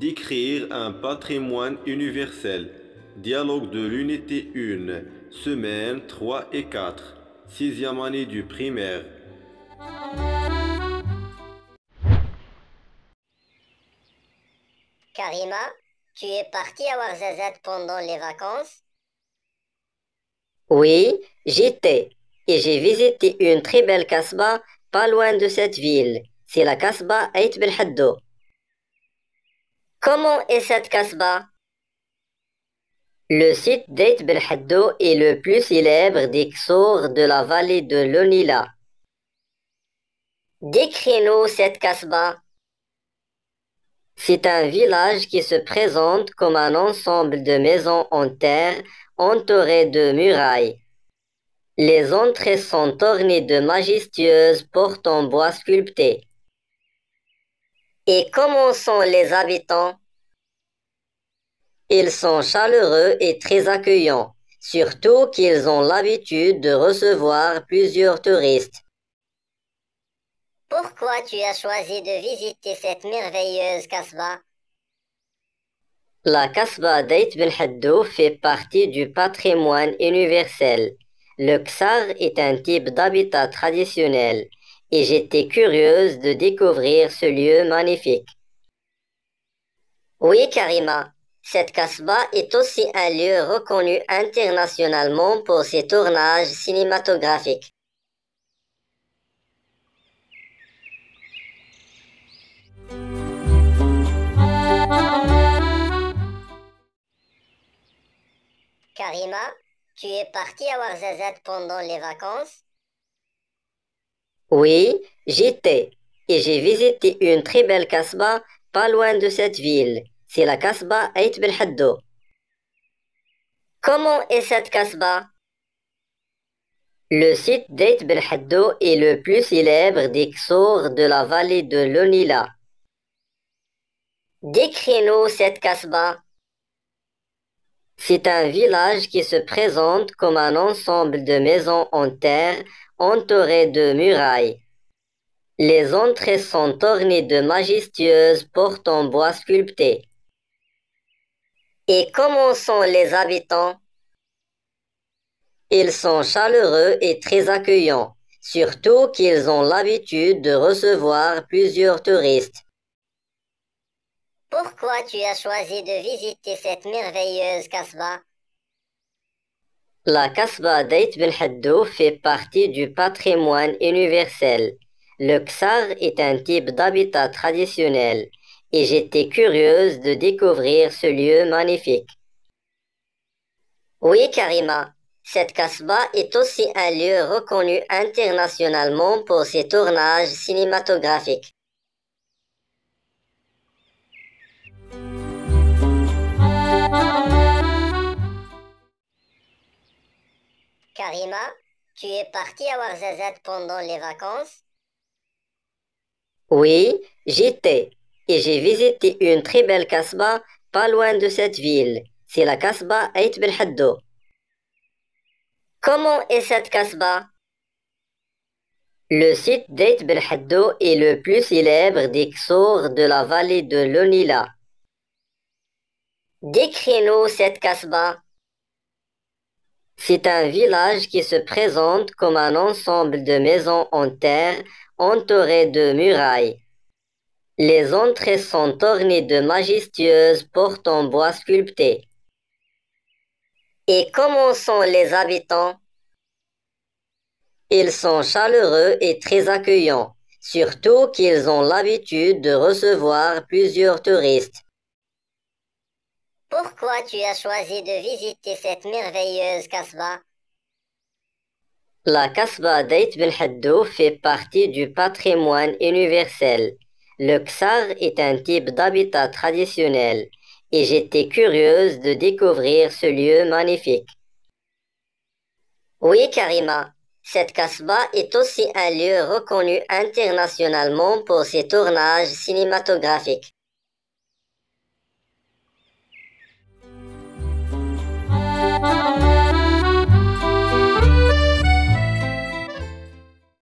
Décrire un patrimoine universel. Dialogue de l'unité 1, semaine 3 et 4, sixième année du primaire. Karima, tu es partie à Ouarzazate pendant les vacances? Oui, j'étais et j'ai visité une très belle kasbah pas loin de cette ville. C'est la kasbah Ait Bel Haddo. Comment est cette kasbah? Le site d'Ait Bel Haddo est le plus célèbre des Ksour de la vallée de l'Onila. Décris-nous cette kasbah. C'est un village qui se présente comme un ensemble de maisons en terre entourées de murailles. Les entrées sont ornées de majestueuses portes en bois sculptées. Et comment sont les habitants? Ils sont chaleureux et très accueillants, surtout qu'ils ont l'habitude de recevoir plusieurs touristes. Pourquoi tu as choisi de visiter cette merveilleuse kasbah? La kasbah d'Ait Bel Haddo fait partie du patrimoine universel. Le ksar est un type d'habitat traditionnel et j'étais curieuse de découvrir ce lieu magnifique. Oui, Karima, cette kasbah est aussi un lieu reconnu internationalement pour ses tournages cinématographiques. Karima, tu es partie à Ouarzazate pendant les vacances? Oui, j'étais et j'ai visité une très belle kasbah pas loin de cette ville. C'est la kasbah Ait Bel Haddo. Comment est cette kasbah? Le site d'Ait Bel Haddo est le plus célèbre des Ksour de la vallée de l'Onila. Décris-nous cette kasbah. C'est un village qui se présente comme un ensemble de maisons en terre entourées de murailles. Les entrées sont ornées de majestueuses portes en bois sculptées. Et comment sont les habitants? Ils sont chaleureux et très accueillants, surtout qu'ils ont l'habitude de recevoir plusieurs touristes. Pourquoi tu as choisi de visiter cette merveilleuse kasbah? La kasbah d'Ait Bel Haddo fait partie du patrimoine universel. Le ksar est un type d'habitat traditionnel et j'étais curieuse de découvrir ce lieu magnifique. Oui, Karima, cette kasbah est aussi un lieu reconnu internationalement pour ses tournages cinématographiques. Karima, tu es partie à Ouarzazate pendant les vacances? Oui, j'étais et j'ai visité une très belle kasbah pas loin de cette ville. C'est la kasbah Ait Bel Haddo. Comment est cette kasbah? Le site d'Ait Bel Haddo est le plus célèbre des Ksour de la vallée de l'Onila. Décris-nous cette kasbah. C'est un village qui se présente comme un ensemble de maisons en terre entourées de murailles. Les entrées sont ornées de majestueuses portes en bois sculptées. Et comment sont les habitants? Ils sont chaleureux et très accueillants, surtout qu'ils ont l'habitude de recevoir plusieurs touristes. Pourquoi tu as choisi de visiter cette merveilleuse kasbah? La kasbah d'Ait Bel Haddo fait partie du patrimoine universel. Le ksar est un type d'habitat traditionnel et j'étais curieuse de découvrir ce lieu magnifique. Oui, Karima, cette kasbah est aussi un lieu reconnu internationalement pour ses tournages cinématographiques.